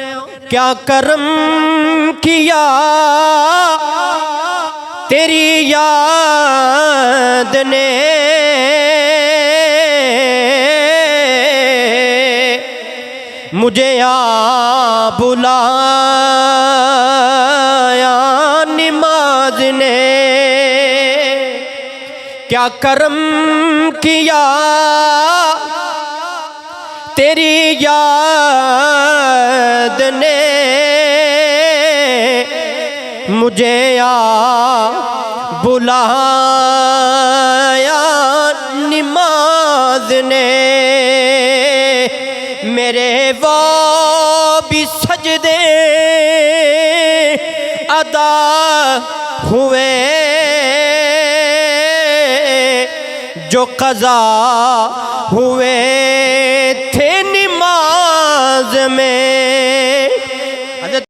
क्या करम किया तेरी याद ने, मुझे आ बुलाया नमाज ने। क्या करम किया तेरी याद ने, मुझे आ बुलाया नमाज ने। मेरे वो भी सजदे अदा हुए जो क़ज़ा हुए थे नमाज में।